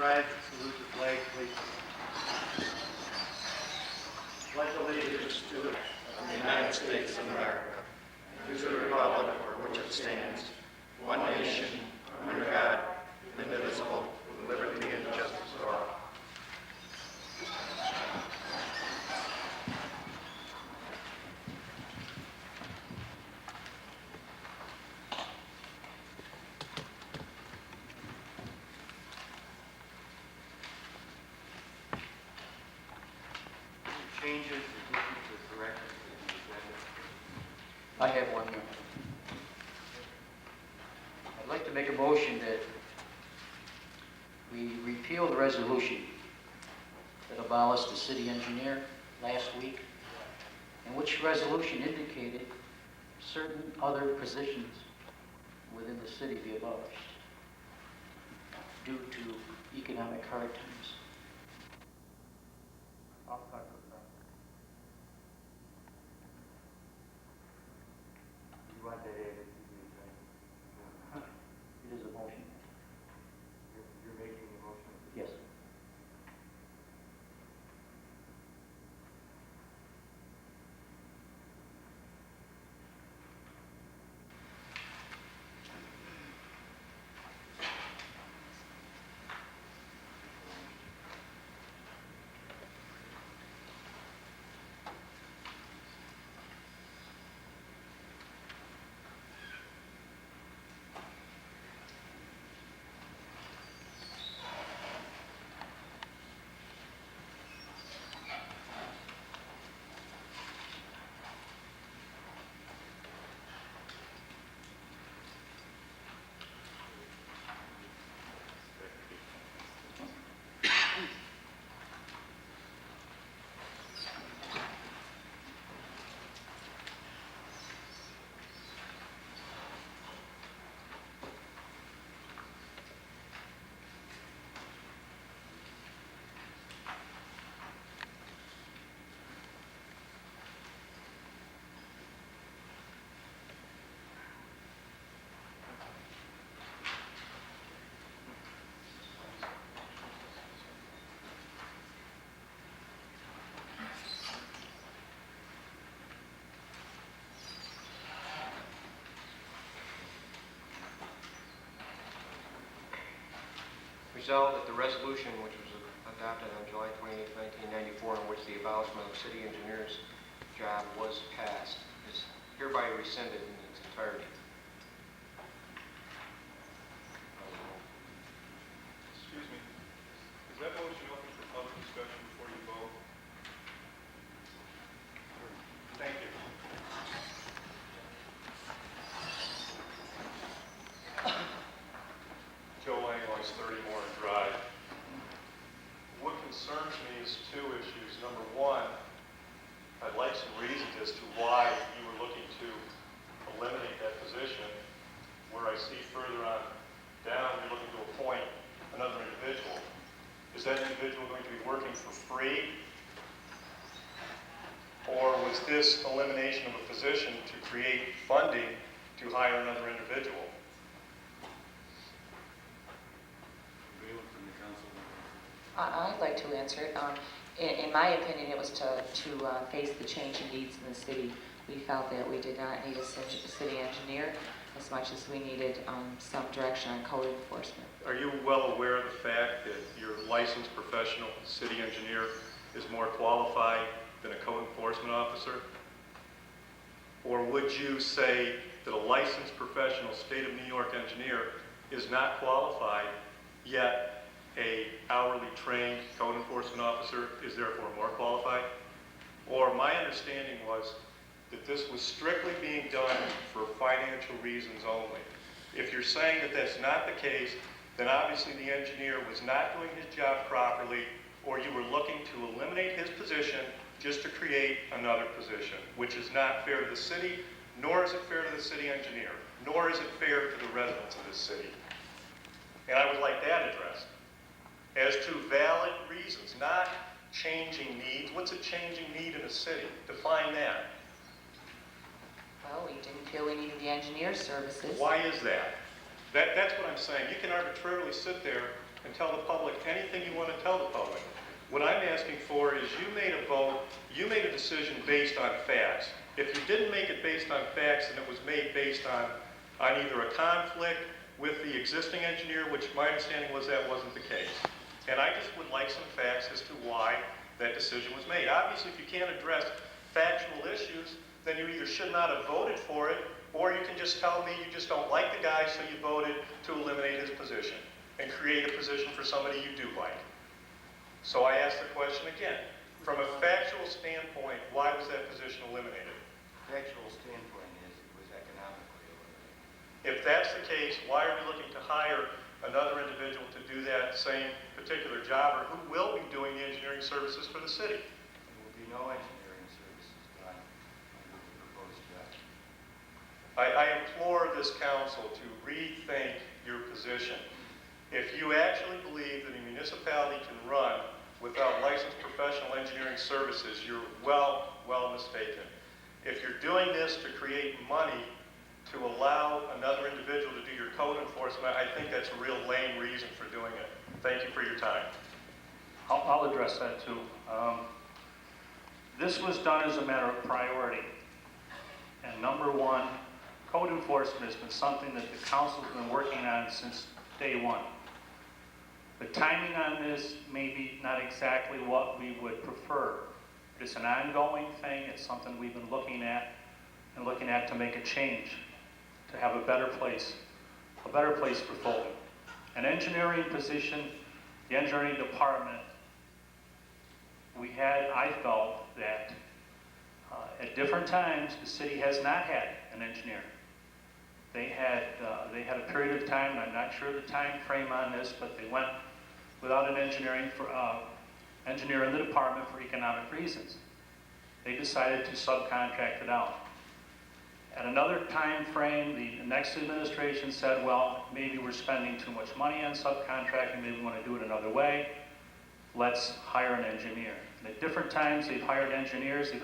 rise and salute the flag, please. Pledge allegiance to the United States of America, and to the republic for which it stands, one nation, under God, indivisible, with liberty and justice for all. Changes, additions, or corrections to the agenda? I have one. I'd like to make a motion that we repeal the resolution that abolished the city engineer last week, and which resolution indicated certain other positions within the city be abolished due to economic hard times. I'll second that. You want that added to the agenda? It is a motion. You're making the motion? Yes. Resolved that the resolution, which was adopted on July 28, 1994, in which the abolishment of the city engineer's job was passed, is hereby rescinded in its entirety. Excuse me. Is that motion open for public discussion before you vote? Thank you. Joe Langlois, 30 Moore Drive. What concerns me is two issues. Number one, I'd like some reasons as to why you were looking to eliminate that position, where I see further on down you're looking to appoint another individual. Is that individual going to be working for free? Or was this elimination of a position to create funding to hire another individual? I'd like to answer it. In my opinion, it was to face the changing needs in the city. We felt that we did not need a city engineer as much as we needed some direction on code enforcement. Are you well aware of the fact that your licensed professional city engineer is more qualified than a code enforcement officer? Or would you say that a licensed professional state of New York engineer is not qualified, yet a hourly trained code enforcement officer is therefore more qualified? Or my understanding was that this was strictly being done for financial reasons only. If you're saying that that's not the case, then obviously the engineer was not doing his job properly, or you were looking to eliminate his position just to create another position, which is not fair to the city, nor is it fair to the city engineer, nor is it fair to the residents of this city. And I would like that addressed as to valid reasons, not changing needs. What's a changing need in a city? Define that. Well, we didn't feel we needed the engineer's services. Why is that? That's what I'm saying. You can arbitrarily sit there and tell the public anything you want to tell the public. What I'm asking for is you made a vote, you made a decision based on facts. If you didn't make it based on facts, and it was made based on either a conflict with the existing engineer, which my understanding was that wasn't the case. And I just would like some facts as to why that decision was made. Obviously, if you can't address factual issues, then you either should not have voted for it, or you can just tell me you just don't like the guy, so you voted to eliminate his position and create a position for somebody you do like. So I ask the question again. From a factual standpoint, why was that position eliminated? Factual standpoint is it was economically eliminated. If that's the case, why are we looking to hire another individual to do that same particular job, or who will be doing the engineering services for the city? There will be no engineering services done under the proposed job. I implore this council to rethink your position. If you actually believe that a municipality can run without licensed professional engineering services, you're well mistaken. If you're doing this to create money to allow another individual to do your code enforcement, I think that's a real lame reason for doing it. Thank you for your time. I'll address that too. This was done as a matter of priority. And number one, code enforcement has been something that the council's been working on since day one. The timing on this may be not exactly what we would prefer. It's an ongoing thing. It's something we've been looking at to make a change, to have a better place for Fulton. An engineering position, the engineering department, I felt that at different times the city has not had an engineer. They had a period of time, and I'm not sure the time frame on this, but they went without an engineer in the department for economic reasons. They decided to subcontract it out. At another time frame, the next administration said, well, maybe we're spending too much money on subcontracting, maybe we want to do it another way. Let's hire an engineer. And at different times, they've hired engineers that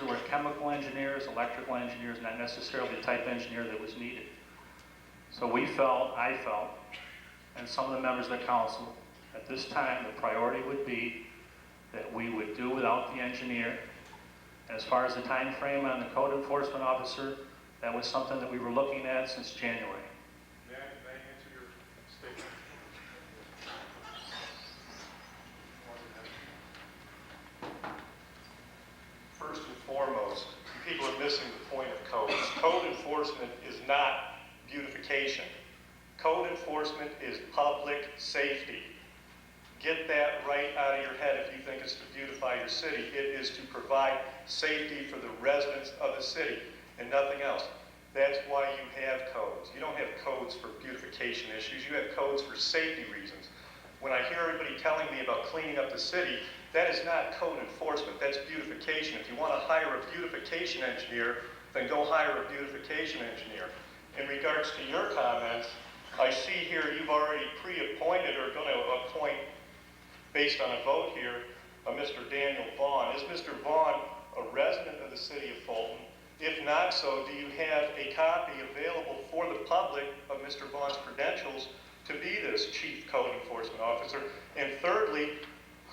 were chemical engineers, electrical engineers, not necessarily the type of engineer that was needed. So I felt, and some of the members of the council, at this time, the priority would be that we would do without the engineer. And as far as the time frame on the code enforcement officer, that was something that we were looking at since January. May I answer your statement? First and foremost, people are missing the point of codes. Code enforcement is not beautification. Code enforcement is public safety. Get that right out of your head if you think it's to beautify your city. It is to provide safety for the residents of the city and nothing else. That's why you have codes. You don't have codes for beautification issues. You have codes for safety reasons. When I hear everybody telling me about cleaning up the city, that is not code enforcement. That's beautification. If you want to hire a beautification engineer, then go hire a beautification engineer. In regards to your comments, I see here you've already pre-appointed or going to appoint, based on a vote here, Mr. Daniel Vaughn. Is Mr. Vaughn a resident of the city of Fulton? If not so, do you have a copy available for the public of Mr. Vaughn's credentials to be this Chief Code Enforcement Officer? And thirdly,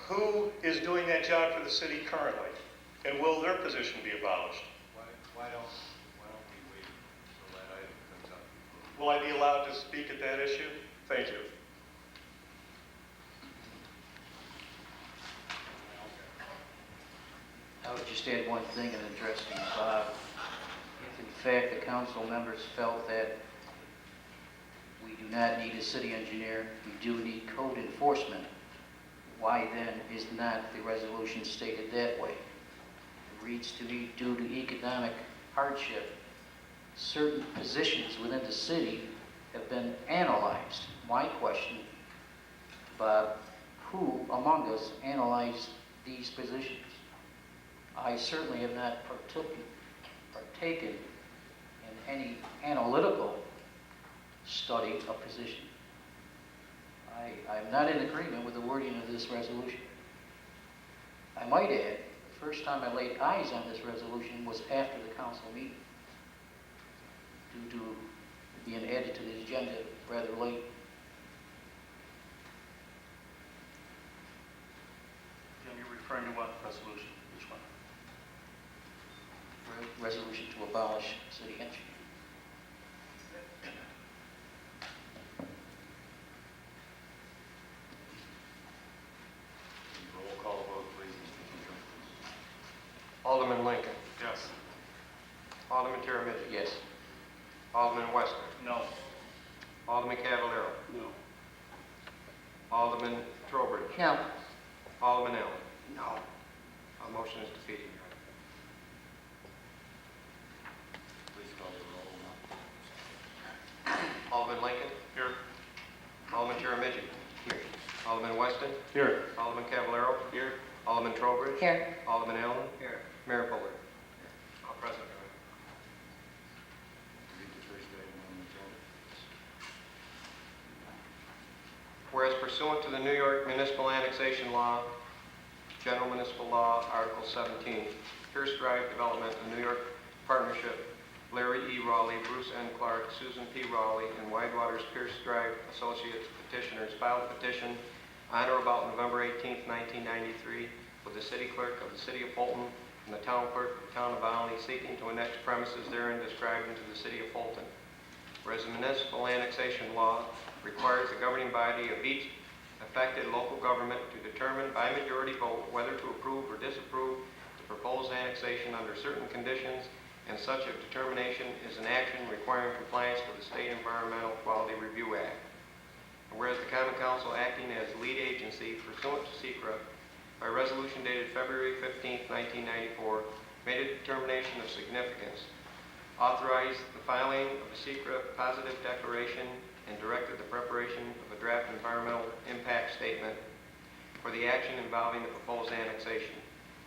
who is doing that job for the city currently? And will their position be abolished? Why don't we wait until that item comes up before? Will I be allowed to speak at that issue? Thank you. I would just add one thing in addressing Bob. If in fact the council members felt that we do not need a city engineer, we do need code enforcement, why then is not the resolution stated that way? It reads to be due to economic hardship. Certain positions within the city have been analyzed. My question, Bob, who among us analyzed these positions? I certainly have not partaken in any analytical study of position. I'm not in agreement with the wording of this resolution. I might add, the first time I laid eyes on this resolution was after the council meeting, due to being added to the agenda rather late. Jim, you're referring to what resolution? Which one? Resolution to abolish city engineer. Roll call vote, please, Mr. Tinker. Alderman Lincoln. Yes. Alderman Tiramidge. Yes. Alderman Weston. No. Alderman Cavallero. No. Alderman Trowbridge. No. Alderman Allen. No. Motion is defeated, Your Please call the roll now. Honor. Alderman Lincoln. Here. Alderman Tiramidge. Here. Alderman Weston. Here. Alderman Cavallero. Here. Alderman Trowbridge. Here. Alderman Allen. Here. Mayor Fuller. All present, Your Honor. Read the first item on the agenda. Whereas pursuant to the New York Municipal Annexation Law, General Municipal Law, Article 17, Pierce Drive Development, a New York Partnership, Larry E. Raleigh, Bruce N. Clark, Susan P. Raleigh, and Widewaters Pierce Drive Associates petitioners filed a petition on or about November 18, 1993, with the City Clerk of the City of Fulton and the Town Clerk of the Town of Olney seeking to annex premises therein described into the City of Fulton. Whereas the Municipal Annexation Law requires the governing body of each affected local government to determine by majority vote whether to approve or disapprove the proposed annexation under certain conditions, and such a determination is an action requiring compliance with the State Environmental Quality Review Act. And whereas the Common Council, acting as lead agency pursuant to SECRA, by resolution dated February 15, 1994, made a determination of significance, authorized the filing of a SECRA positive declaration, and directed the preparation of a draft environmental impact statement for the action involving the proposed annexation.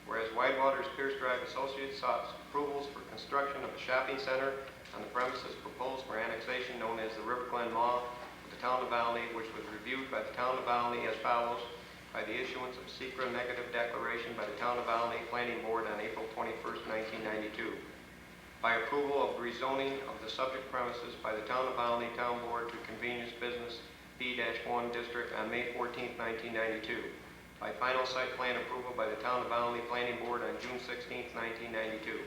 Whereas Widewaters Pierce Drive Associates sought approvals for construction of a shopping center on the premises proposed for annexation known as the River Glen Mall of the Town of Olney, which was reviewed by the Town of Olney as follows: by the issuance of SECRA negative declaration by the Town of Olney Planning Board on April 21, 1992. By approval of rezoning of the subject premises by the Town of Olney Town Board to Convenience Business B-1 District on May 14, 1992. By final site plan approval by the Town of Olney Planning Board on June 16, 1992.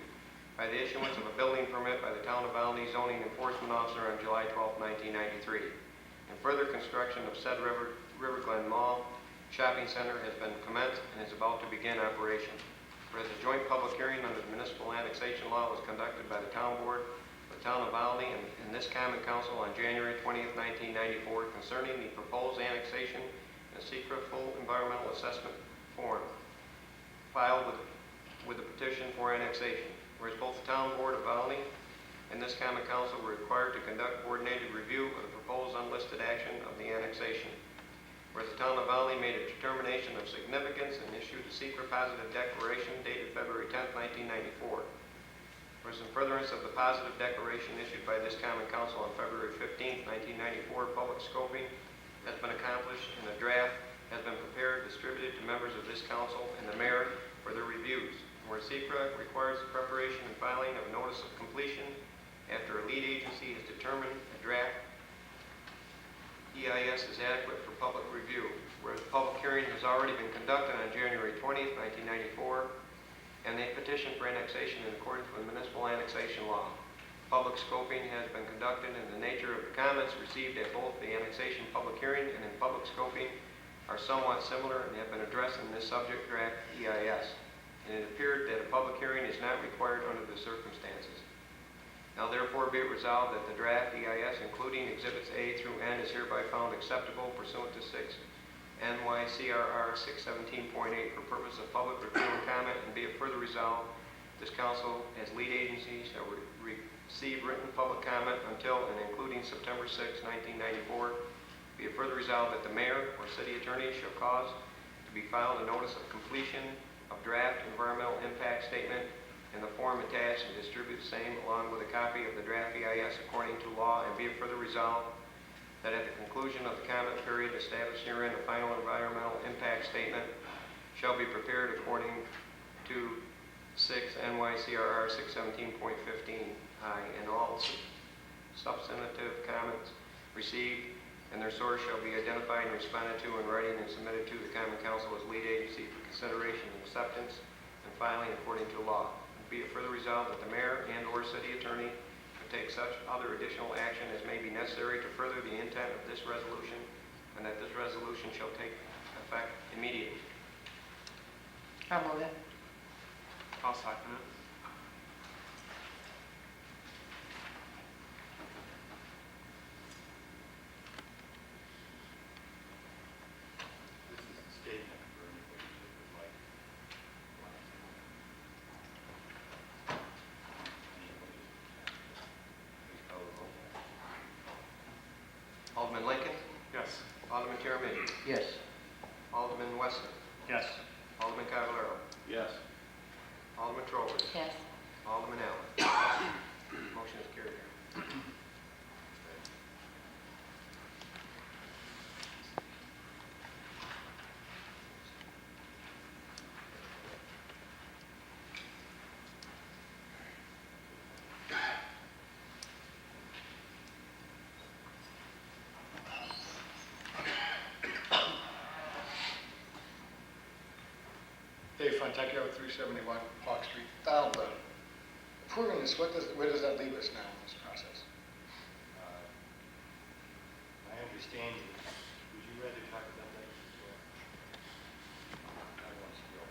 By the issuance of a building permit by the Town of Olney Zoning Enforcement Officer on July 12, 1993. And further construction of said River Glen Mall Shopping Center has been commenced and is about to begin operation. Whereas a joint public hearing under the Municipal Annexation Law was conducted by the Town Board of the Town of Olney and this Common Council on January 20, 1994 concerning the proposed annexation in a secret full environmental assessment form filed with the petition for annexation. Whereas both the Town Board of Olney and this Common Council were required to conduct coordinated review of the proposed unlisted action of the annexation. Whereas the Town of Olney made a determination of significance and issued a secret positive declaration dated February 10, 1994. Whereas in furtherance of the positive declaration issued by this Common Council on February 15, 1994, public scoping has been accomplished and a draft has been prepared, distributed to members of this Council and the Mayor for their reviews. Where SECRA requires the preparation and filing of notice of completion after a lead agency has determined a draft EIS is adequate for public review, whereas the public hearing has already been conducted on January 20, 1994, and a petition for annexation in accordance with municipal annexation law. Public scoping has been conducted, and the nature of the comments received at both the annexation public hearing and in public scoping are somewhat similar and have been addressed in this subject draft EIS. And it appeared that a public hearing is not required under the circumstances. Now therefore be it resolved that the draft EIS, including Exhibits A through N, is hereby found acceptable pursuant to 6 NYCRR 617.8 for purpose of public review and comment, and be it further resolved, this Council, as lead agency, shall receive written public comment until and including September 6, 1994. Be it further resolved that the Mayor or City Attorney shall cause to be filed a notice of completion of draft environmental impact statement in the form attached and distribute the same along with a copy of the draft EIS according to law, and be it further resolved that at the conclusion of the comment period established herein, a final environmental impact statement shall be prepared according to 6 NYCRR 617.15I, and all substantive comments received, and their source shall be identified and responded to in writing and submitted to the Common Council as lead agency for consideration and acceptance and filing according to law. Be it further resolved that the mayor and/or city attorney should take such other additional action as may be necessary to further the intent of this resolution, and that this resolution shall take effect immediately. I'll move it. I'll second it. This is a statement for anybody that would like. Anybody? Please call the roll. Alderman Lincoln? Yes. Alderman Jeremy? Yes. Alderman Wesson? Yes. Alderman Cavallaro? Yes. Alderman Trowbridge? Yes. Alderman Allen? Motion is carried. Dave Fontecchio, 371 Park Street. Approving this, where does that leave us now in this process? My understanding is, would you rather talk about that? I want to go.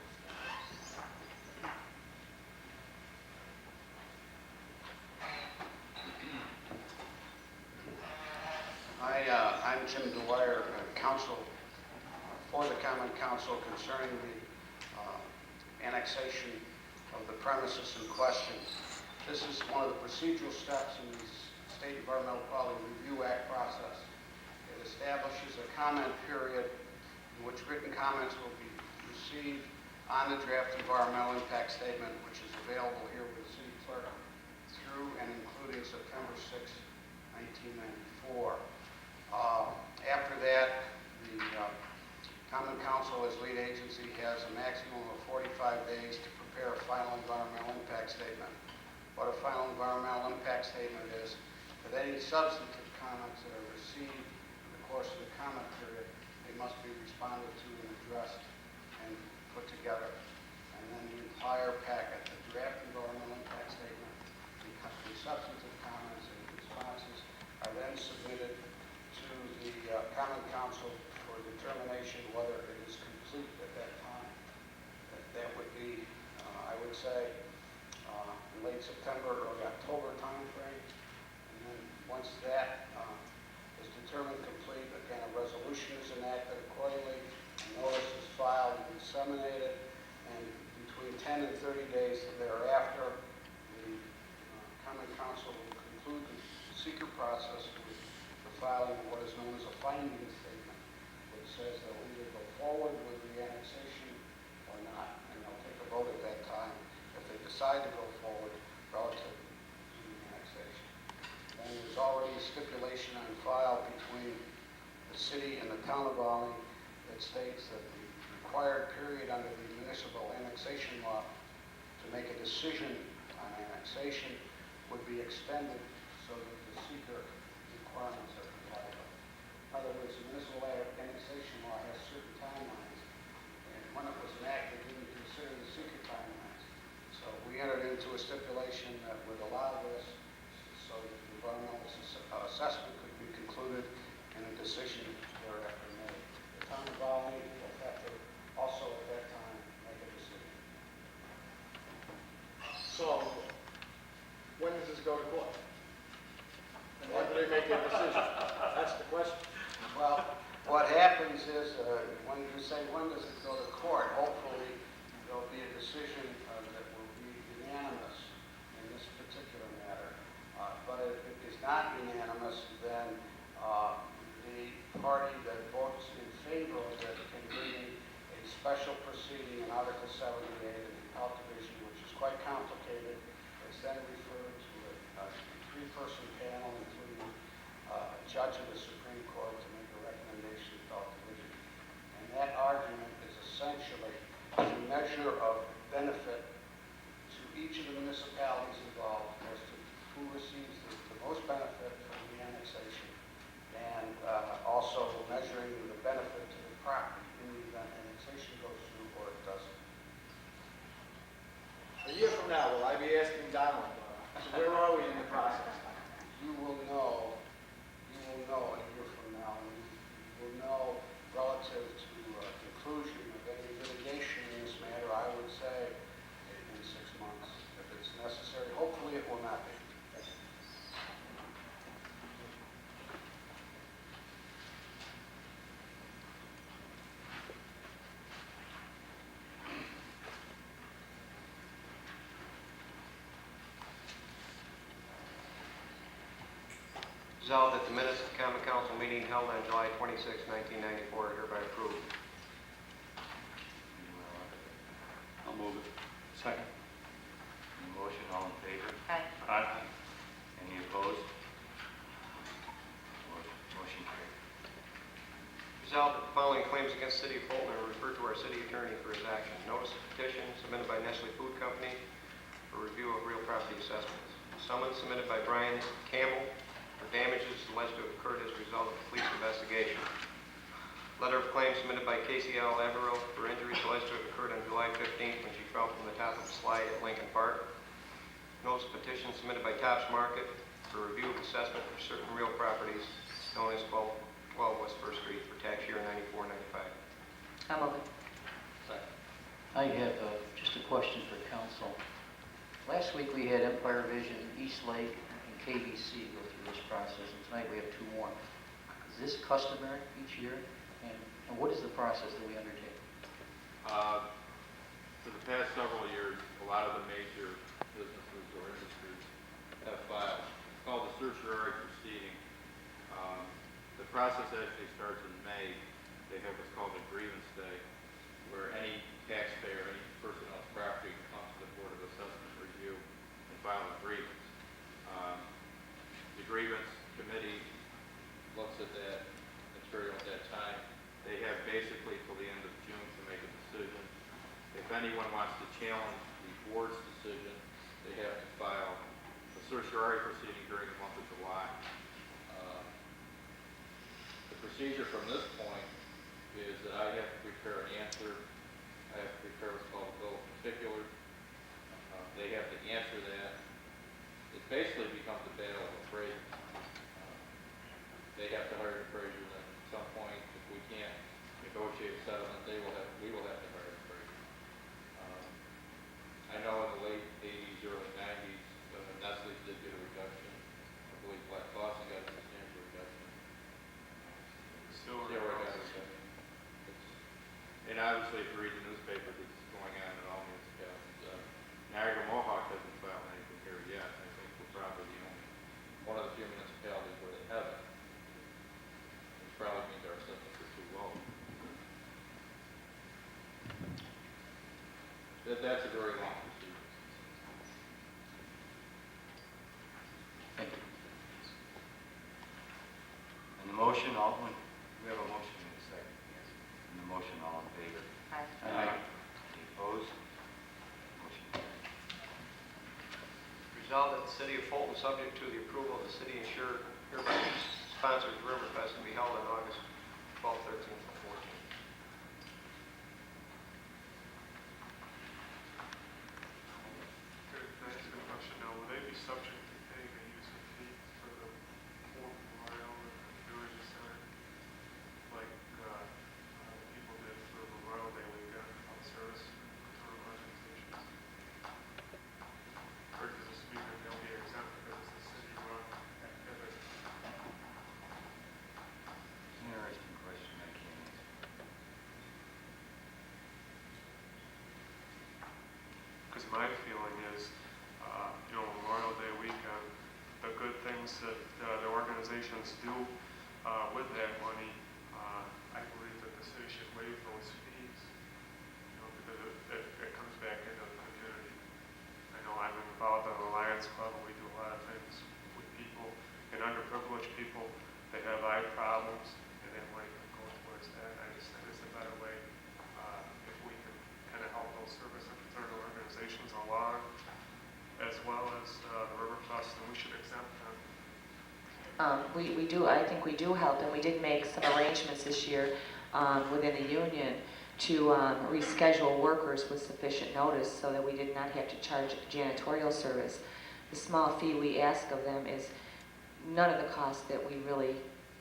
I'm Jim Dwyer, counsel for the Common Council concerning the annexation of the premises in question. This is one of the procedural steps in the State Environmental Quality Review Act process. It establishes a comment period in which written comments will be received on the draft environmental impact statement, which is available here with the city clerk through and including September 6, 1994. After that, the Common Council as lead agency has a maximum of 45 days to prepare a final environmental impact statement. What a final environmental impact statement is, that any substantive comments that are received in the course of the comment period, they must be responded to and addressed and put together. And then the entire packet, the draft environmental impact statement, the substantive comments and responses are then submitted to the Common Council for determination whether it is complete at that time. That would be, I would say, in late September or October timeframe. And then once that is determined complete, again, a resolution is enacted accordingly, a notice is filed and disseminated, and between 10 and 30 days thereafter, the Common Council will conclude the seeker process with the filing of what is known as a finding statement, which says they'll either go forward with the annexation or not, and they'll take a vote at that time if they decide to go forward relative to the annexation. And there's already a stipulation on file between the city and the town of Albany that states that the required period under the municipal annexation law to make a decision on annexation would be extended so that the seeker requirements are complied with. In other words, the municipal annexation law has certain timelines, and when it was enacted, it didn't consider the seeker timelines. So we entered into a stipulation that would allow this so that the environmental assessment could be concluded and a decision thereafter made. The town of Albany will have to also at that time make a decision. So, when does this go to court? And when do they make their decision? That's the question. Well, what happens is, when you say when does it go to court, hopefully there'll be a decision that will be unanimous in this particular matter. But if it is not unanimous, then the party that votes in favor of it can bring a special proceeding in Article 78 of the Health Division, which is quite complicated. It's then referred to a three-person panel, including a judge of the Supreme Court, to make a recommendation to Health Division. And that argument is essentially a measure of benefit to each of the municipalities involved as to who receives the most benefit measuring the benefit to the property in the event annexation goes through or it doesn't. A year from now, will I be asking Donald, so where are we in the process? You will know a year from now, and you will know relative to conclusion of any litigation in this matter, I would say in 6 months, if it's necessary. Hopefully it will not be. Resolved that the minutes of the common council meeting held on July 26, 1994 are hereby approved. I'll move it. Second. Any motion, all in favor? Aye. Aye. Any opposed? Motion carried. Resolved that the following claims against the city of Fulton are referred to our city attorney for his action. Notice of petition submitted by Nestle Food Company for review of real property assessments. Summons submitted by Brian Campbell for damages alleged to have occurred as a result of the police investigation. Letter of claim submitted by Casey L. Averill for injuries alleged to have occurred on July 15th when she fell from the top of a slide at Lincoln Park. Notice of petition submitted by Tops Market for review of assessment for certain real properties known as 12 West First Street for tax year 94-95. I'll move it. I have just a question for council. Last week we had Empire Vision, East Lake, and KBC go through this process, and tonight we have 2 more. Is this customary each year? And what is the process that we undertake? For the past several years, a lot of the major businesses or industries have filed. It's called the certiorari proceeding. The process actually starts in May. They have what's called a grievance day, where any taxpayer, any person on property comes to the Board of Assessment review and file a grievance. The grievance committee looks at that material at that time. They have basically till the end of June to make a decision. If anyone wants to challenge the board's decision, they have to file a certiorari proceeding during the month of July. The procedure from this point is that I have to prepare an answer. I have to prepare what's called a bill of particulars. They have to answer that. It basically becomes a battle of appraisals. They have to hire an appraiser, then at some point, if we can't negotiate a settlement, we will have to hire an appraiser. I know in the late 80s, early 90s, Nestle did get a reduction. I believe Black Boston got a substantial reduction. Silver got a reduction. And obviously, if you read the newspapers, it's going on in all municipalities. Niagara Mohawk hasn't filed anything here yet. I think we're probably the only one of the few municipalities where they haven't. Which probably means our assessments are too low. That's a very long procedure. Thank you. And the motion, we have a motion in a second. Yes. And the motion, all in favor? Aye. Any opposed? Motion carried. Resolved that the city of Fulton, subject to the approval of the city insured, hereby sponsors Riverfest to be held on August 12th, 13th, and 14th. Can I ask a question now? Will they be subject to paying a user fee for the Fourth Memorial or Community Center? Like people did for Memorial Day weekend on service for organizations? Or does this mean that they'll be exempt because it's a city-run activity? It's an interesting question. I can't answer. Because my feeling is, Memorial Day weekend, the good things that the organizations do with that money, I believe that the city should waive those fees, because it comes back into the community. I know I'm involved in the Lions Club, and we do a lot of things with people, and underprivileged people. They have eye problems, and that money can go towards that. I just think it's a better way if we can kind of help those service and concerned organizations along, as well as the Riverfest, and we should exempt them. We do, I think we do help, and we did make some arrangements this year within the union to reschedule workers with sufficient notice so that we did not have to charge janitorial service. The small fee we ask of them is none of the costs that we really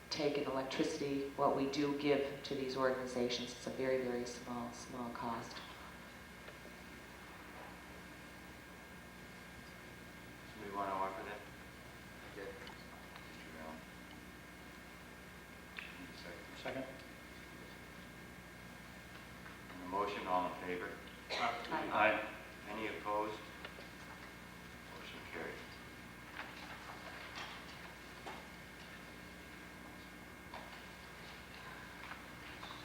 take in electricity. What we do give to these organizations, it's a very, very small cost. Somebody want to offer that? Yeah. Mr. Allen. Need a second? Second? On the motion, all in favor? Aye. Any opposed? Motion carried.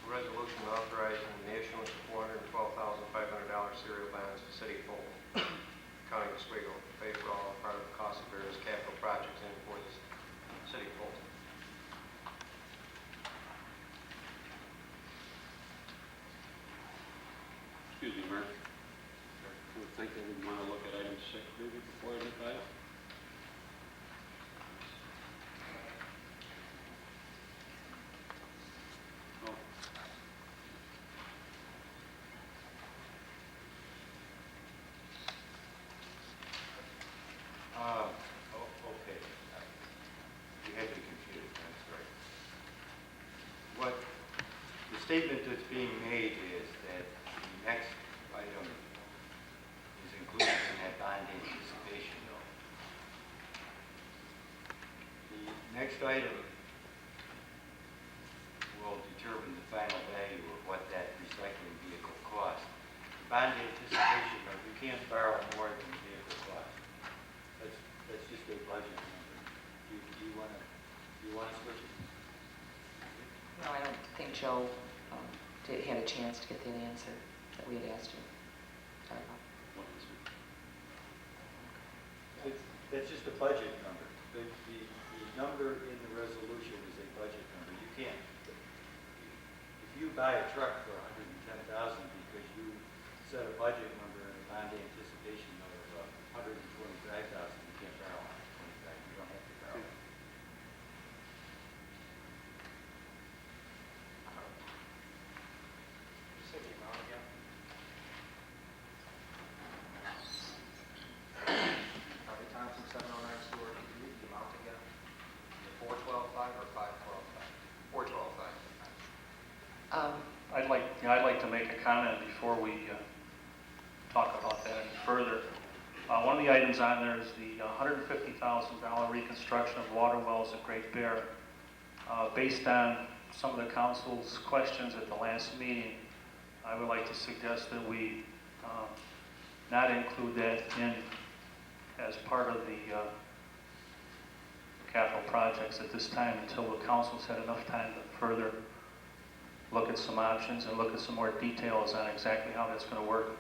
Resolution authorizing the issuance of $412,500 serial bonds to City of Fulton, County of Oswego, to pay for all or part of the cost of various capital projects in for the City of Fulton. Excuse me, Mayor. I would think that we'd want to look at item 6 maybe before item 5. Oh. Okay. You had me confused, that's right. What the statement that's being made is that the next item is included in that bond anticipation note. The next item will determine the final value of what that recycling vehicle costs. The bond anticipation note, you can't borrow more than the vehicle costs. That's just a budget number. Do you want to switch it? No, I don't think Joe had a chance to get that answer that we had asked him. Sorry about that. That's just a budget number. The number in the resolution is a budget number. You can't, if you buy a truck for $110,000 because you set a budget number and a bond anticipation number of $125,000, you can't borrow $125,000. You don't have to borrow. Say the amount again. Harvey Thompson, 709 Stewart, could you read the amount again? The 412.5 or 512.5? 412.5. I'd like to make a comment before we talk about that any further. One of the items on there is the $150,000 reconstruction of water wells at Great Bear. Based on some of the council's questions at the last meeting, I would like to suggest that we not include that in as part of the capital projects at this time until the council's had enough time to further look at some options and look at some more details on exactly how that's going to work.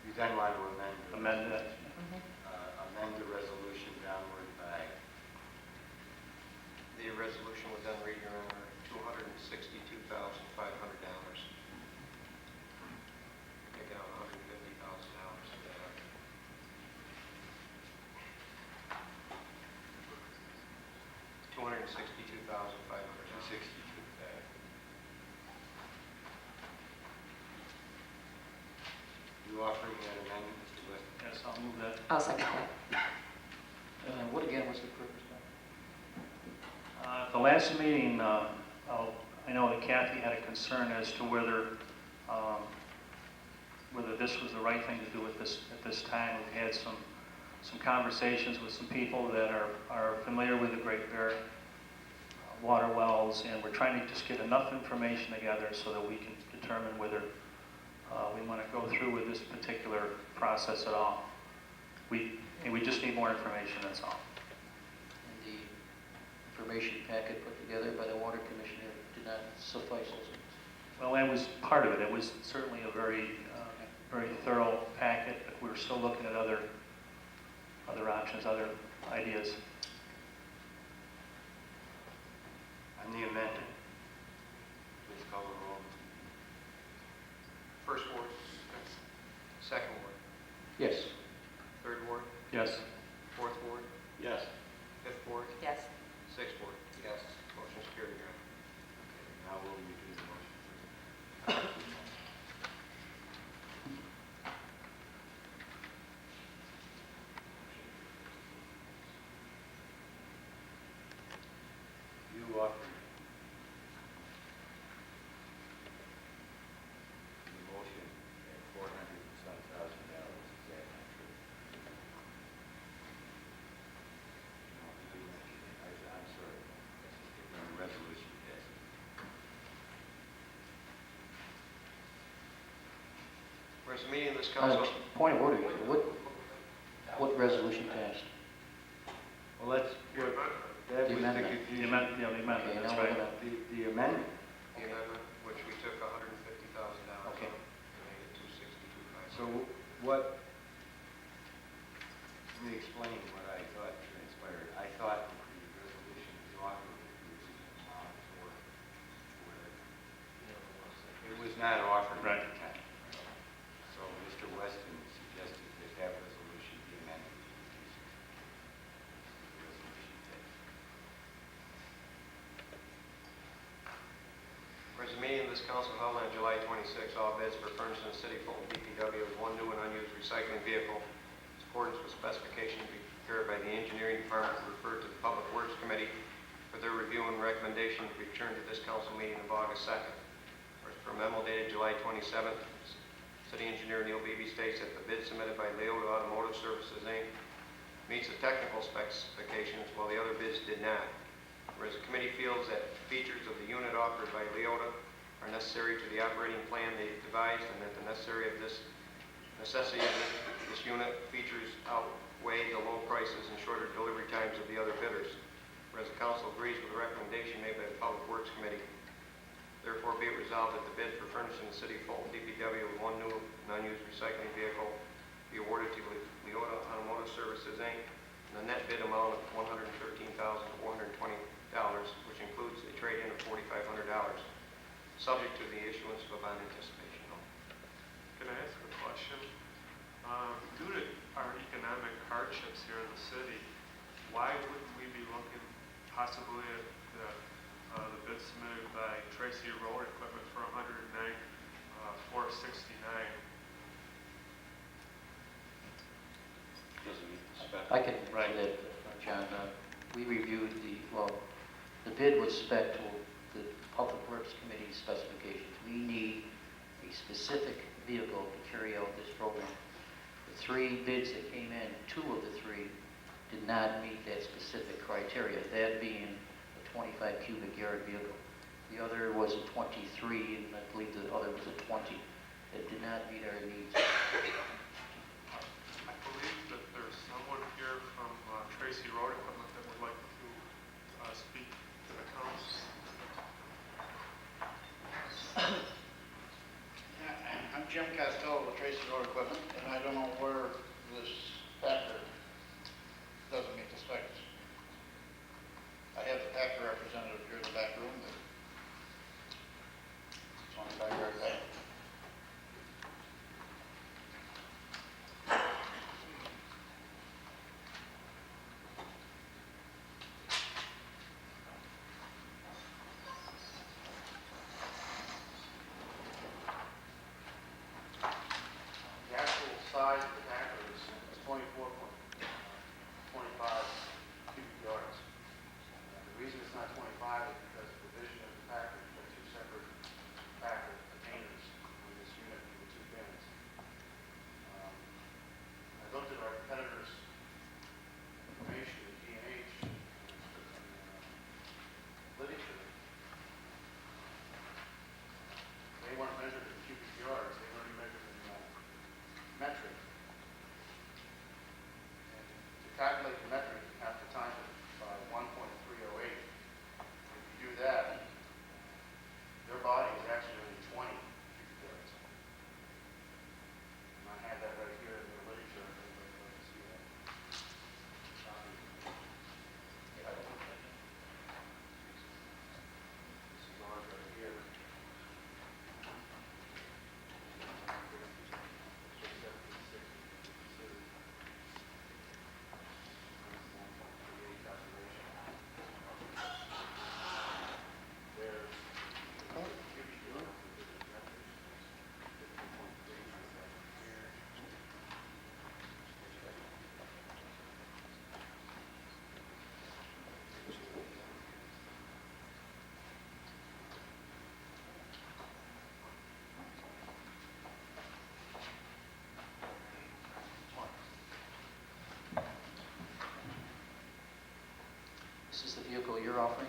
You then want to Amend that. amend the resolution downward by, The resolution would then read, Your Honor, $262,500. Take out $150,000 for that. $262,500. 62. You offering that amendment, Mr. West? Yes, I'll move that. I'll second that. What again was the purpose of At the last meeting, I know that Kathy had a concern as to whether this was the right thing to do at this time. We've had some conversations with some people that are familiar with the Great Bear water wells, and we're trying to just get enough information together so that we can determine whether we want to go through with this particular process at all. We just need more information, that's all. And the information packet put together by the water commissioner did not suffice, also. Well, that was part of it. It was certainly a very thorough packet, but we're still looking at other options, other ideas. On the amendment, please call the roll. First ward. Second ward. Yes. Third ward. Yes. Fourth ward. Yes. Whereas the meeting of this council, Point of order, what resolution passed? Well, that The was the amendment. The confusion. amendment, yeah, the amendment, Okay, that's now we're right. gonna, The amendment, the amendment, which we took $150,000 Okay. out and made it 262,500. so what, let me explain what I thought transpired. I thought that the resolution was offered, it was not offered at Right. the time. So Mr. Weston suggested that that resolution be amended. The resolution passed. Whereas the meeting of this council held on July 26, all bids for furnishing the city of Fulton DPW with one new and unused recycling vehicle in accordance with specifications prepared by the engineering department referred to the Public Works Committee for their review and recommendation to be returned to this council meeting of August 2nd. Whereas per memo dated July 27th, City Engineer Neil Beebe states that the bid submitted by Leota Automotive Services, Inc. meets the technical specifications while the other bids did not. Whereas the committee feels that features of the unit offered by Leota are necessary to the operating plan they devised and that the necessity of this unit features outweigh the low prices and shorter delivery times of the other bidders. Whereas the council agrees with the recommendation made by the Public Works Committee, therefore be it resolved that the bid for furnishing the city of Fulton DPW with one new and unused recycling vehicle be awarded to Leota Automotive Services, Inc. and the net bid amount of $113,420, which includes a trade-in of $4,500, subject to the issuance of a bond anticipation note. Can I ask a question? Due to our economic hardships here in the city, why wouldn't we be looking possibly at the bid submitted by Tracy Road Equipment for $109,469? Doesn't meet the spec. I can answer that, John. We reviewed the bid was spec to the Public Works Committee specifications. We need a specific vehicle to carry out this program. The three bids that came in, two of the three did not meet that specific criteria, that being a 25 cubic yard vehicle. The other was a 23, and I believe the other was a 20. That did not meet our needs. I believe that there's someone here from Tracy Road Equipment that would like to speak to the council. I'm Jim Costello with Tracy Road Equipment, and I don't know where this Packer doesn't meet the specs. I have the Packer representative here in the back room, the 25-yard guy. The actual size of the Packer is 24.25 cubic yards. The reason it's not 25 is because the division of the Packer, you've got two separate Packer containers on this unit for the two bins. I looked at our competitors' information, the D&H, literature. They weren't measured in cubic yards, they weren't measured in metric. And to calculate the metric, you have to times it by 1.308. If you do that, their body is actually only 20 cubic yards. And I have that right here in the literature, if anybody would like to see that. This is ours right here. This is the vehicle you're offering?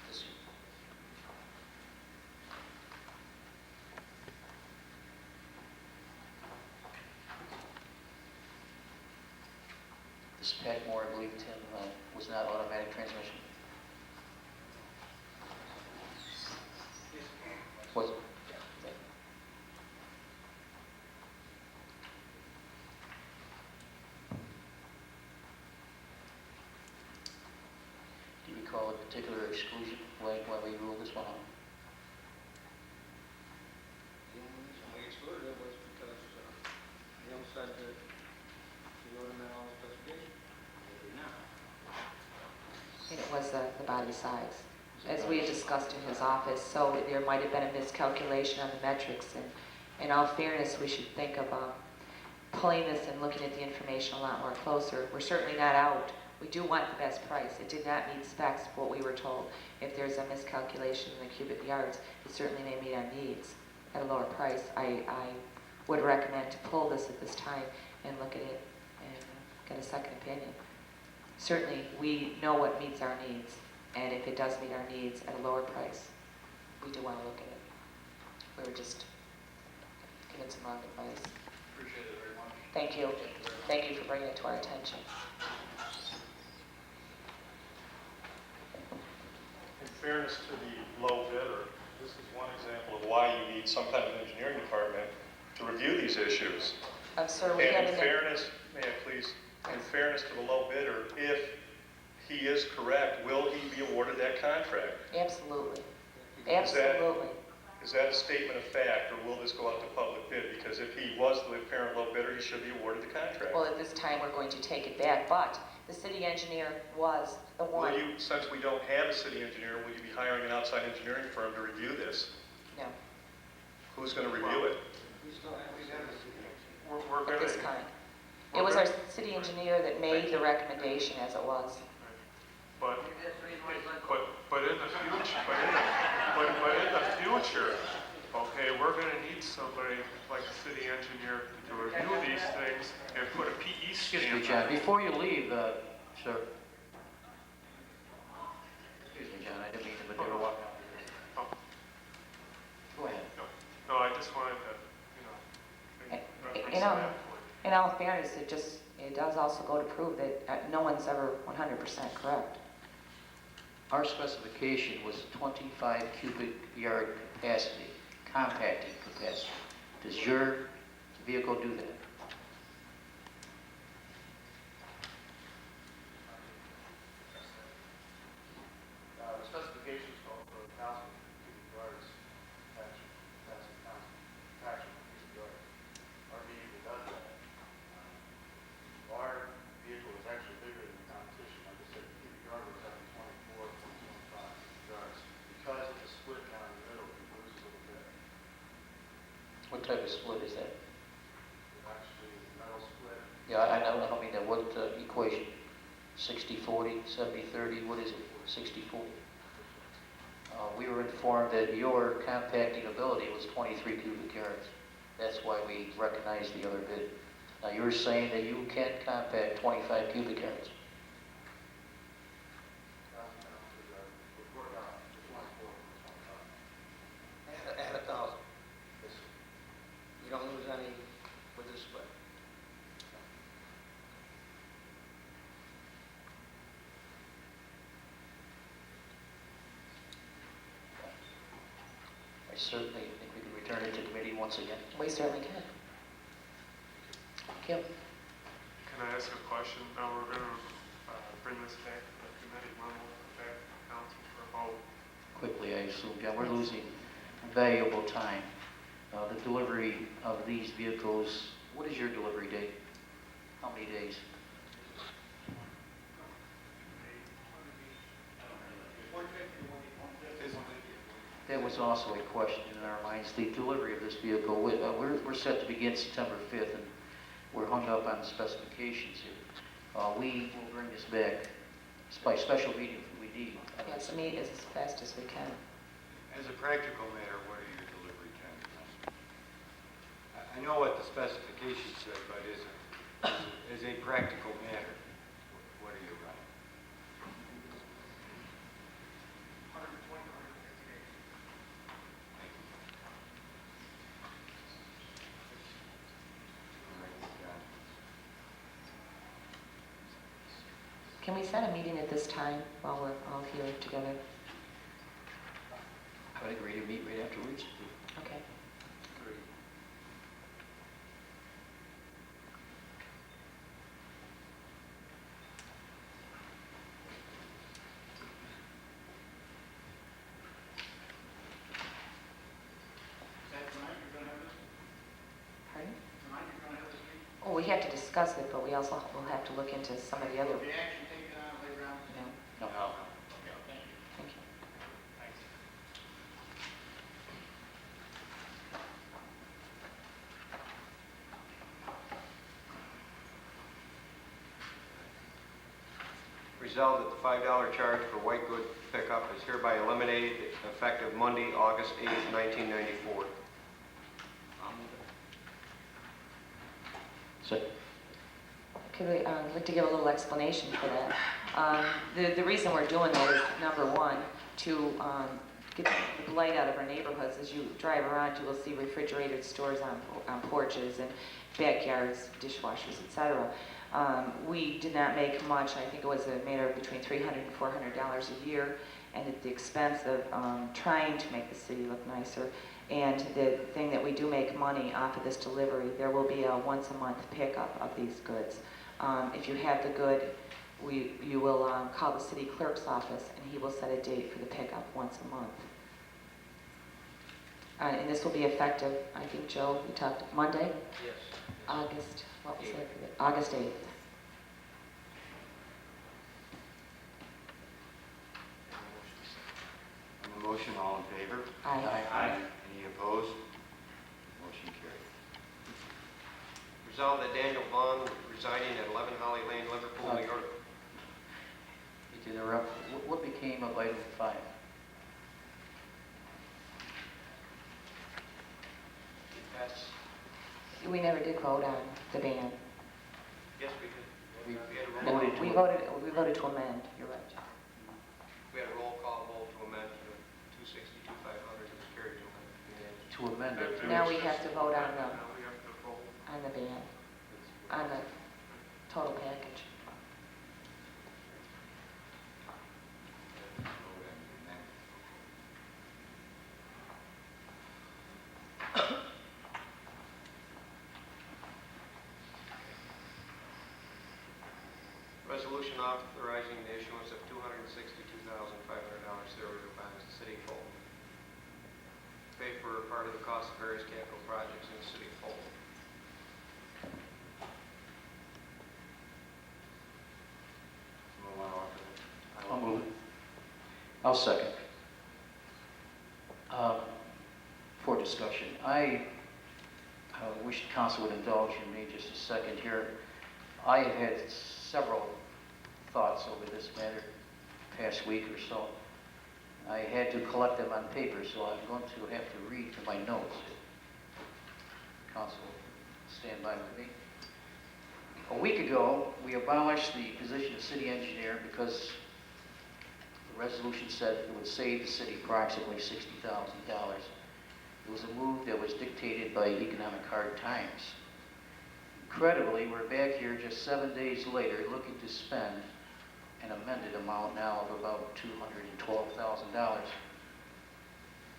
This, This Patmore, I believe, Tim, was not automatic transmission. Was it? Okay. Do you recall a particular exclusion why we ruled this one out? The only reason we excluded it was because Neil said that he wrote him in all the specifications. They did not. And it was the body size, as we had discussed in his office, so there might have been a miscalculation on the metrics, and in all fairness, we should think of pulling this and looking at the information a lot more closer. We're certainly not out. We do want the best price. It did not meet specs, what we were told. If there's a miscalculation in the cubic yards, it certainly may meet our needs at a lower price. I would recommend to pull this at this time and look at it and get a second opinion. Certainly, we know what meets our needs, and if it does meet our needs at a lower price, we do want to look at it. We were just giving some wrong advice. Appreciate it very much. Thank you. Thank you for bringing it to our attention. In fairness to the low bidder, this is one example of why you need some kind of engineering department to review these issues. Sir, we And had in fairness, may I please, in fairness to the low bidder, if he is correct, will he be awarded that contract? Absolutely. Is that- Absolutely. Is that a statement of fact, or will this go out to public bid? Because if he was the apparent low bidder, he should be awarded the contract. Well, at this time, we're going to take it back, but the city engineer was the one. Will you, since we don't have a city engineer, will you be hiring an outside engineering firm to review this? No, Who's going to review it? We still have, we have a We're of going this to, kind. It was our city engineer that made the recommendation as it was. but in the future, but in the future, okay, we're going to need somebody like a city engineer to review these things and put a PE Excuse me, stamp John, on it. before you leave, sir. Excuse me, John, I didn't mean to, but they were walking out. Oh, Go ahead. no, I just wanted to, Eh, reference you know, that point. In all fairness, it does also go to prove that no one's ever 100% correct. Our specification was 25 cubic yard capacity, compacting capacity. Does your vehicle do that? The specifications call for 1,000 cubic yards compaction, cubic yards. Our vehicle does that. Our vehicle is actually bigger than the competition. Like I said, the cubic yard was up to 24.25 yards. Because of the split down the middle, we lose a little bit. What type of split is that? It's actually a metal split. Yeah, I don't know, I mean, what equation? 60-40, 70-30, what is it? 60-40? We were informed that your compacting ability was 23 cubic yards. That's why we recognized the other bid. Now, you're saying that you can compact 25 cubic yards. 1,000 pounds per yard. We're about 24, 25. At 1,000. Yes, sir. You don't lose any with this split. I certainly think we can return it to committee once again. We certainly can. Thank you. Can I ask a question? Now, we're going to bring this back to the committee, when we'll come back to the council for a vote. Quickly, I assume, John, we're losing valuable time. The delivery of these vehicles, what is your delivery date? How many days? That was also a question in our minds. The delivery of this vehicle, we're set to begin September 5th, and we're hung up on the specifications here. We will bring this back by special meeting if we need. Yes, meet as fast as we can. As a practical matter, what are your delivery times? I know what the specifications say, but as a practical matter, what are you running? 120, 150 days. Thank you. All right, John. Can we set a meeting at this time while we're all here together? I would agree to meet right afterwards. Okay. Is that tonight you're gonna have this? Pardon? Tonight you're gonna have this meeting? Oh, we have to discuss it, but we also will have to look into some of the other, Will the action taken on it later on? no, No. Okay, thank you. thank you. Resolved that the $5 charge for white good pickup is hereby eliminated effective Monday, August 8th, 1994. So, Could we, I'd like to give a little explanation for that. The reason we're doing that is, number one, to get the blight out of our neighborhoods. As you drive around, you will see refrigerated stores on porches and backyards, dishwashers, etc. We did not make much. I think it was a matter of between $300 and $400 a year, and at the expense of trying to make the city look nicer. And the thing that we do make money off of this delivery, there will be a once-a-month pickup of these goods. If you have the good, you will call the city clerk's office, and he will set a date for the pickup once a month. And this will be effective, I think, Joe, we talked Monday? Yes. August, what was it? August 8th. On the motion, all in favor? Aye. Any opposed? Motion carried. Resolved that Daniel Vaughn, residing at 11 Holly Lane, Liverpool, New York. to interrupt, what became of item 5? That's, We never did vote on the ban. yes, we did. We had a roll, voted to- We voted to amend, you're right. we had a roll call vote to amend to 262,500, it was carried to amend. to amend it. Now we have to vote on Now we have to vote. the ban, on the total package. Resolution authorizing the issuance of $262,500 zero-year bonds to the city of Fulton. Pay for part of the cost of various capital projects in the city of Fulton. Someone want to offer that? I'll move it. I'll second. For discussion, I wish the council would indulge in me just a second here. I have had several thoughts over this matter past week or so. I had to collect them on paper, so I'm going to have to read from my notes. Council, stand by with me. A week ago, we abolished the position of city engineer because the resolution said it would save the city approximately $60,000. It was a move that was dictated by economic hard times. Incredibly, we're back here just 7 days later looking to spend an amended amount now of about $212,000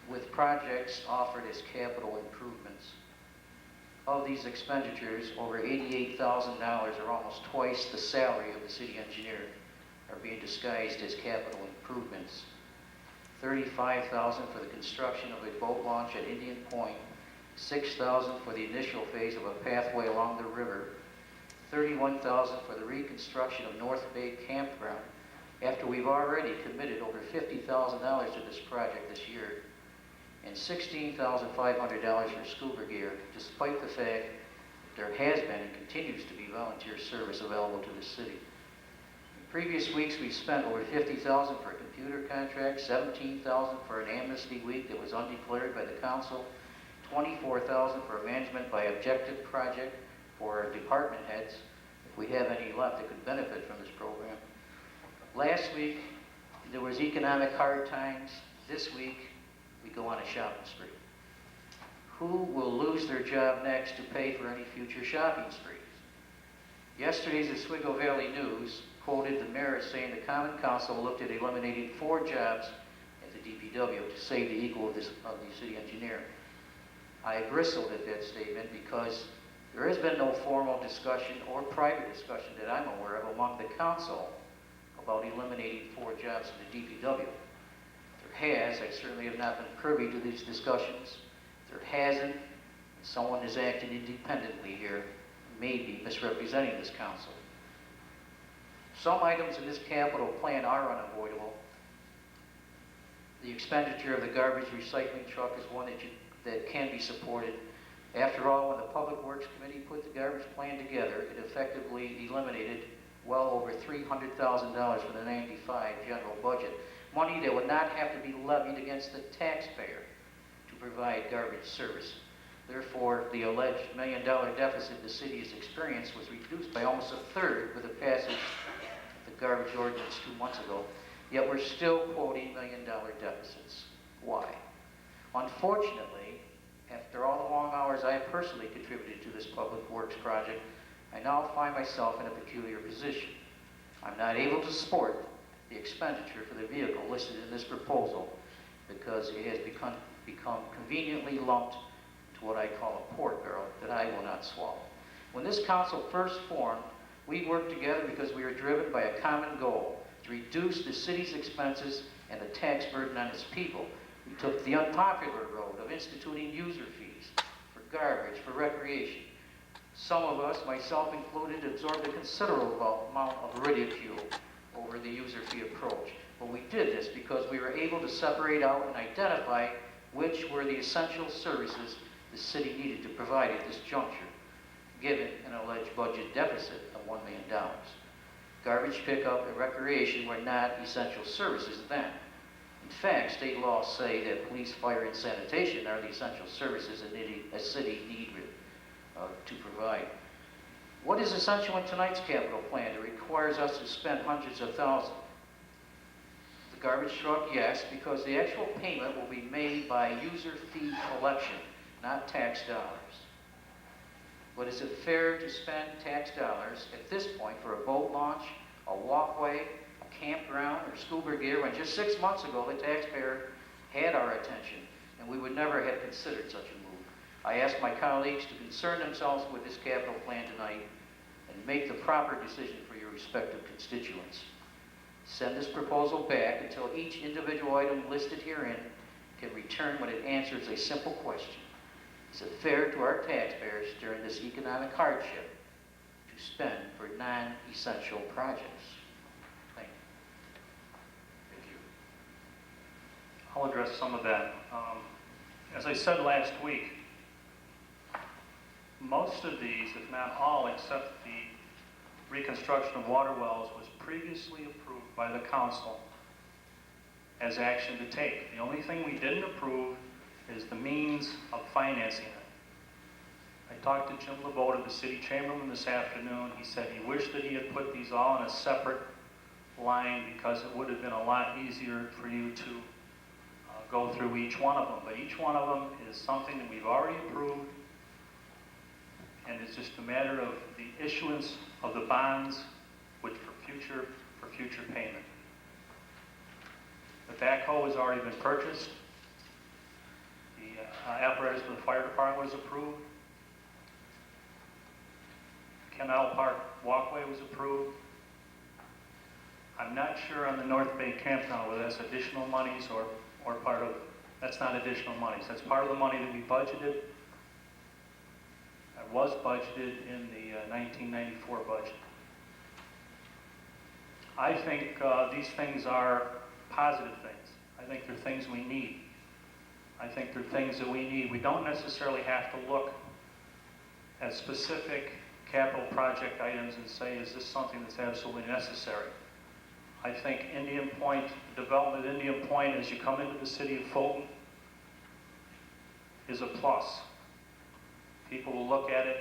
with projects offered as capital improvements. Of these expenditures, over $88,000, or almost twice the salary of the city engineer, are being disguised as capital improvements. $35,000 for the construction of a boat launch at Indian Point, $6,000 for the initial phase of a pathway along the river, $31,000 for the reconstruction of North Bay Campground, after we've already committed over $50,000 to this project this year, and $16,500 for scuba gear, despite the fact that there has been and continues to be volunteer service available to the city. In previous weeks, we've spent over $50,000 for a computer contract, $17,000 for an amnesty week that was undeclared by the council, $24,000 for a management by objective project for our department heads, if we have any left that could benefit from this program. Last week, there was economic hard times. This week, we go on a shopping spree. Who will lose their job next to pay for any future shopping sprees? Yesterday's Oswego Valley News quoted the mayor as saying the Common Council looked at eliminating 4 jobs at the DPW to save the equal of the city engineer. I bristled at that statement because there has been no formal discussion or private discussion that I'm aware of among the council about eliminating 4 jobs in the DPW. There has, I certainly have not been privy to these discussions. There hasn't, someone is acting independently here, maybe misrepresenting this council. Some items in this capital plan are unavoidable. The expenditure of the garbage recycling truck is one that can be supported. After all, when the Public Works Committee put the garbage plan together, it effectively eliminated well over $300,000 for the 95 general budget, money that would not have to be levied against the taxpayer to provide garbage service. Therefore, the alleged $1 million deficit the city has experienced was reduced by almost a third with the passage of the garbage ordinance 2 months ago. Yet we're still quoting $1 million deficits. Why? Unfortunately, after all the long hours I have personally contributed to this public works project, I now find myself in a peculiar position. I'm not able to support the expenditure for the vehicle listed in this proposal because it has become conveniently lumped to what I call a pork barrel that I will not swallow. When this council first formed, we worked together because we were driven by a common goal: to reduce the city's expenses and the tax burden on its people. We took the unpopular road of instituting user fees for garbage, for recreation. Some of us, myself included, absorbed a considerable amount of ridicule over the user fee approach. But we did this because we were able to separate out and identify which were the essential services the city needed to provide at this juncture, given an alleged budget deficit of $1 million. Garbage pickup and recreation were not essential services then. In fact, state laws say that police, fire, and sanitation are the essential services a city needs to provide. What is essential in tonight's capital plan? It requires us to spend hundreds of thousands. The garbage truck, yes, because the actual payment will be made by user fee collection, not tax dollars. But is it fair to spend tax dollars at this point for a boat launch, a walkway, a campground, or scuba gear when just 6 months ago the taxpayer had our attention and we would never have considered such a move? I ask my colleagues to concern themselves with this capital plan tonight and make the proper decision for your respective constituents. Send this proposal back until each individual item listed herein can return when it answers a simple question. Is it fair to our taxpayers during this economic hardship to spend for non-essential projects? Thank you. Thank you. I'll address some of that. As I said last week, most of these, if not all, except the reconstruction of water wells, was previously approved by the council as action to take. The only thing we didn't approve is the means of financing it. I talked to Jim LeBoda, the city chamberlain, this afternoon. He said he wished that he had put these all in a separate line because it would have been a lot easier for you to go through each one of them. But each one of them is something that we've already approved, and it's just a matter of the issuance of the bonds, which for future payment. The backhoe has already been purchased. The apparatus for the fire department was approved. Canal Park walkway was approved. I'm not sure on the North Bay campground whether that's additional monies or part of, that's not additional monies. That's part of the money that we budgeted. That was budgeted in the 1994 budget. I think these things are positive things. I think they're things we need. I think they're things that we need. We don't necessarily have to look at specific capital project items and say, is this something that's absolutely necessary? I think Indian Point, development of Indian Point as you come into the city of Fulton is a plus. People will look at it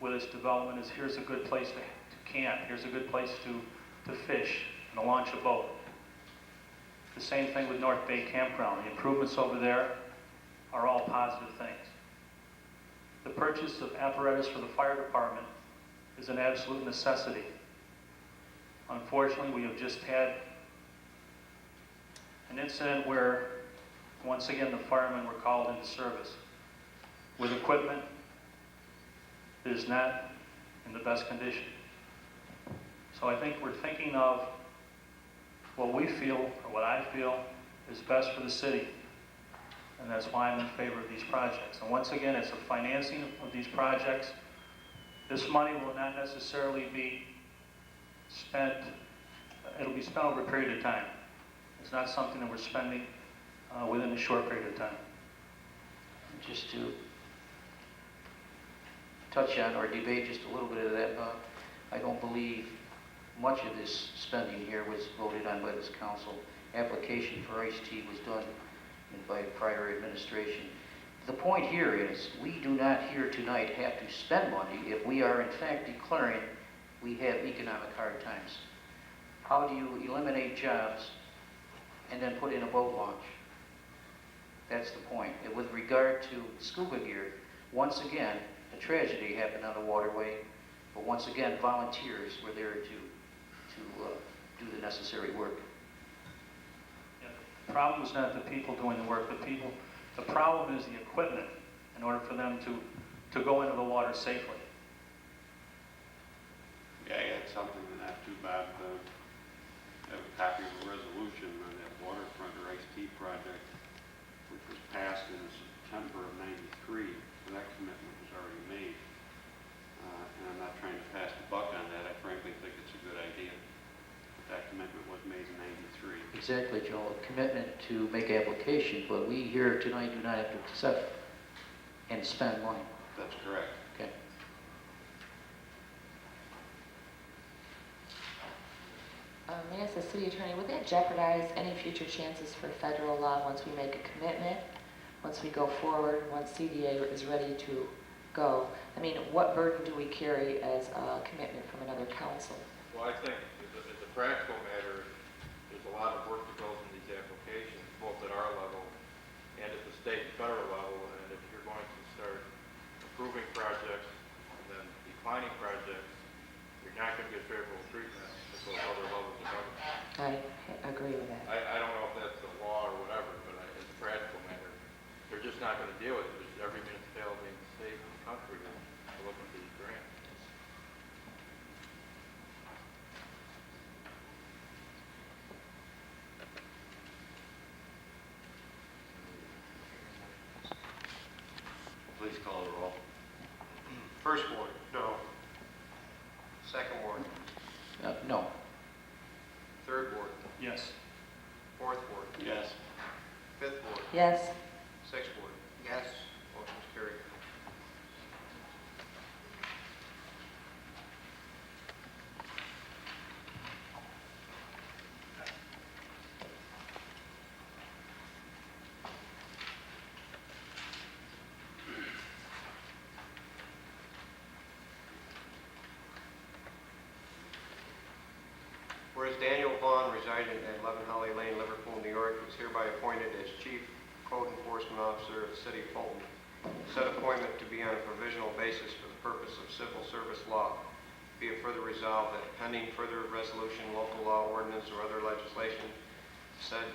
with its development as here's a good place to camp, here's a good place to fish and to launch a boat. The same thing with North Bay Campground. The improvements over there are all positive things. The purchase of apparatus for the fire department is an absolute necessity. Unfortunately, we have just had an incident where, once again, the firemen were called into service with equipment that is not in the best condition. So I think we're thinking of what we feel, or what I feel, is best for the city. And that's why I'm in favor of these projects. And once again, it's the financing of these projects. This money will not necessarily be spent, it'll be spent over a period of time. It's not something that we're spending within a short period of time. Just to touch on or debate just a little bit of that, I don't believe much of this spending here was voted on by this council. Application for iced tea was done by the prior administration. The point here is we do not here tonight have to spend money if we are in fact declaring we have economic hard times. How do you eliminate jobs and then put in a boat launch? That's the point. And with regard to scuba gear, once again, a tragedy happened on the waterway, but once again, volunteers were there to do the necessary work. Yeah, the problem is not the people doing the work. The problem is the equipment in order for them to go into the water safely. Yeah, I had something to that too, Bob. I have a copy of a resolution on that waterfront or iced tea project, which was passed in September of '93. So that commitment was already made. And I'm not trying to pass the buck on that. I frankly think it's a good idea. But that commitment was made in '93. Exactly, Joel. A commitment to make application, but we here tonight do not have to accept and spend money. That's correct. Okay. May I ask the city attorney, would that jeopardize any future chances for federal law once we make a commitment, once we go forward, once CDA is ready to go? I mean, what burden do we carry as a commitment from another council? Well, I think as a practical matter, there's a lot of work that goes in these applications, both at our level and at the state and federal level. And if you're going to start approving projects and then declining projects, you're not going to get favorable treatment at those other levels of government. I agree with that. I don't know if that's the law or whatever, but as a practical matter, they're just not going to deal with it. There's every municipality in the state and the country that's looking for these grants. Please call the roll. First ward? No. Second ward? No. Third ward? Yes. Fourth ward? Yes. Fifth ward? Yes. Sixth ward? Yes. Motion's carried. Whereas Daniel Vaughn, residing at 11 Holly Lane, Liverpool, New York, is hereby appointed as Chief Code Enforcement Officer of the City of Fulton. Said appointment to be on a provisional basis for the purpose of civil service law. Be it further resolved that pending further resolution, local law, ordinance, or other legislation, said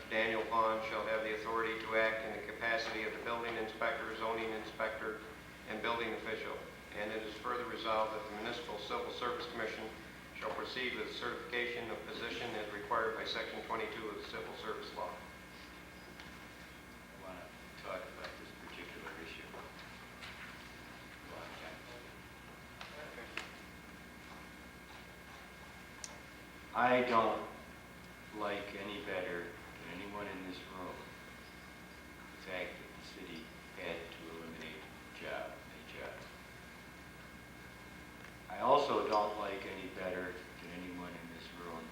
Daniel Vaughn shall have the authority to act in the capacity of the building inspector, zoning inspector, and building official. And it is further resolved that the Municipal Civil Service Commission shall proceed with certification of position as required by Section 22 of the Civil Service Law. I want to talk about this particular issue. I don't like any better than anyone in this room the fact that the city had to eliminate a job. I also don't like any better than anyone in this room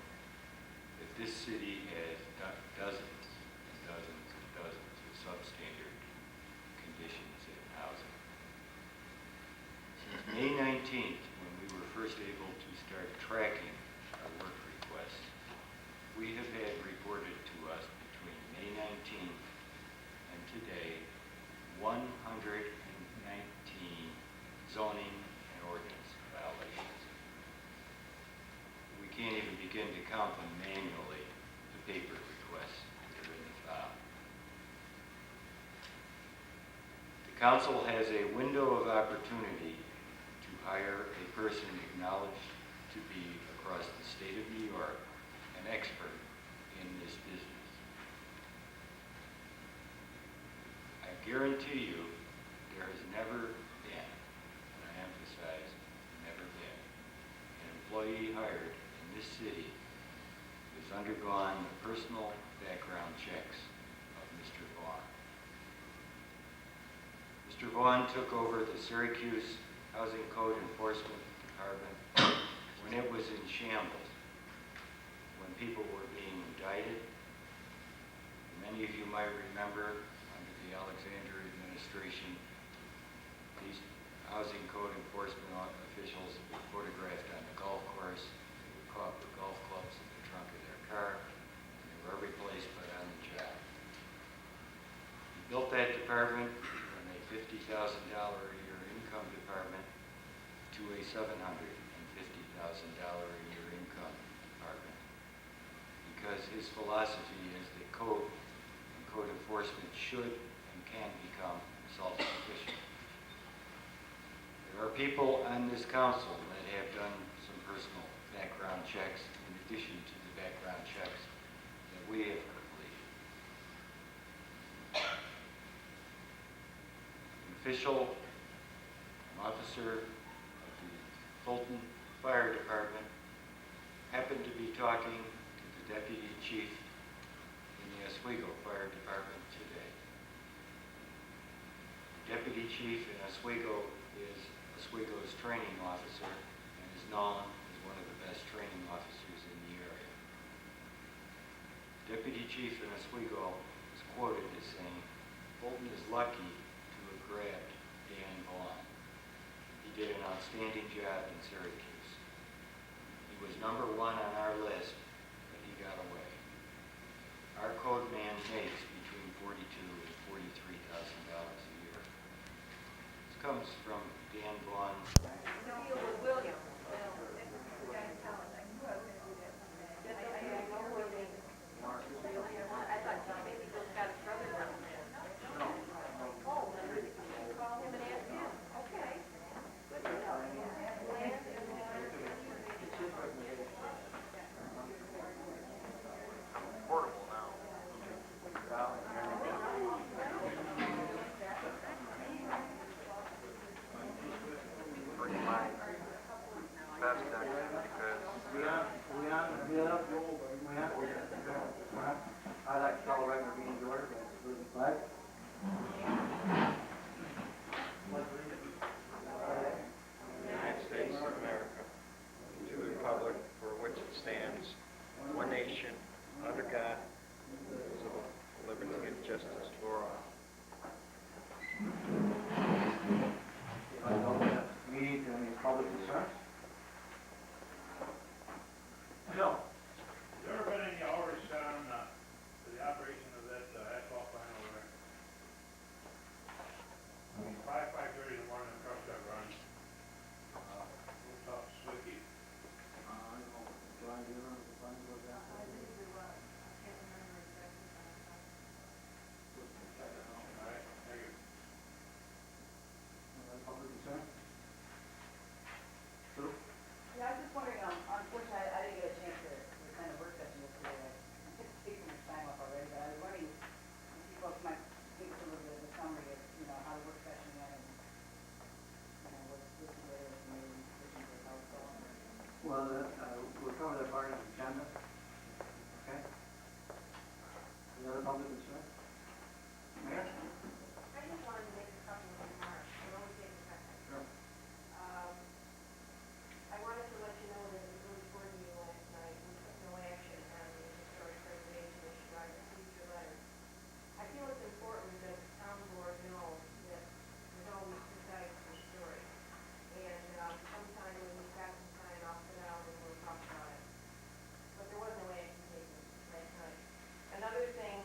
that this city has dozens and dozens and dozens of substandard conditions in housing. Since May 19th, when we were first able to start tracking our work requests, we have had reported to us between May 19th and today 119 zoning and ordinance violations. We can't even begin to count them manually, the paper requests that are in the file. The council has a window of opportunity to hire a person acknowledged to be, across the state of New York, an expert in this business. I guarantee you there has never been, and I emphasize, never been, an employee hired in this city who has undergone the personal background checks of Mr. Vaughn. Mr. Vaughn took over the Syracuse Housing Code Enforcement Department when it was in shambles, when people were being indicted. Many of you might remember, under the Alexander administration, these housing code enforcement officials were photographed on the golf course. They were caught with golf clubs in the trunk of their car. And they were every place but on the job. He built that department from a $50,000 a year income department to a $750,000 a year income department, because his philosophy is that code and code enforcement should and can become self-sufficient. There are people on this council that have done some personal background checks in addition to the background checks that we have completed. An official, an officer of the Fulton Fire Department happened to be talking to the deputy chief in the Oswego Fire Department today. The deputy chief in Oswego is Oswego's training officer and is known as one of the best training officers in the area. Deputy chief in Oswego is quoted as saying, "Fulton is lucky to have grabbed Dan Vaughn. He did an outstanding job in Syracuse. He was number one on our list, but he got away." Our code man makes between $42,000 and $43,000 a year. This comes from Dan Vaughn. Portable now. Bring mine. That's not good because I like to celebrate my being George, the flag. United States of America, to the republic for which it stands, one nation, under God, indivisible, with liberty and justice for all. I open the meeting to any public concerns. Joe? Has there ever been any hours set on for the operation of that asphalt plant over there? I mean, 5:30 in the morning, the trucks got running. Little tough, slicky. John, do you remember the plan goes down? All right, thank you. Any other public concern? Sue? Yeah, I was just wondering, unfortunately, I didn't get a chance to attend a work session yesterday. I took too much time off already, but I was wondering if you folks might give us a little bit of a summary of, how the work session went and, what's the latest and maybe decisions of how it's going. Well, we'll cover that part of the agenda. Okay? Any other public concern? Mayor? I just wanted to make a couple of remarks. I'll only take a second. Sure. I wanted to let you know that at the village board meeting last night, we took no action on the historic preservation issue. I received your letter. I feel it's important that the town board know that there's always two sides to the story. And sometime when we've got some time, I'll sit down and we'll talk about it. But there was no action taken last night. Another thing,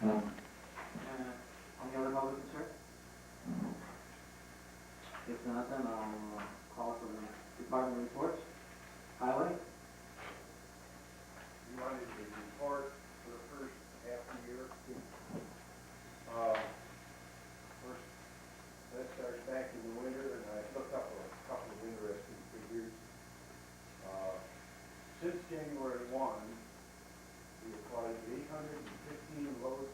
Any other public concern? If not, then I'll call for the department reports. Highway? You wanted the report for the first half of the year. First, that starts back in the winter, and I looked up a couple of interesting figures. Since January 1, we applied 815 loads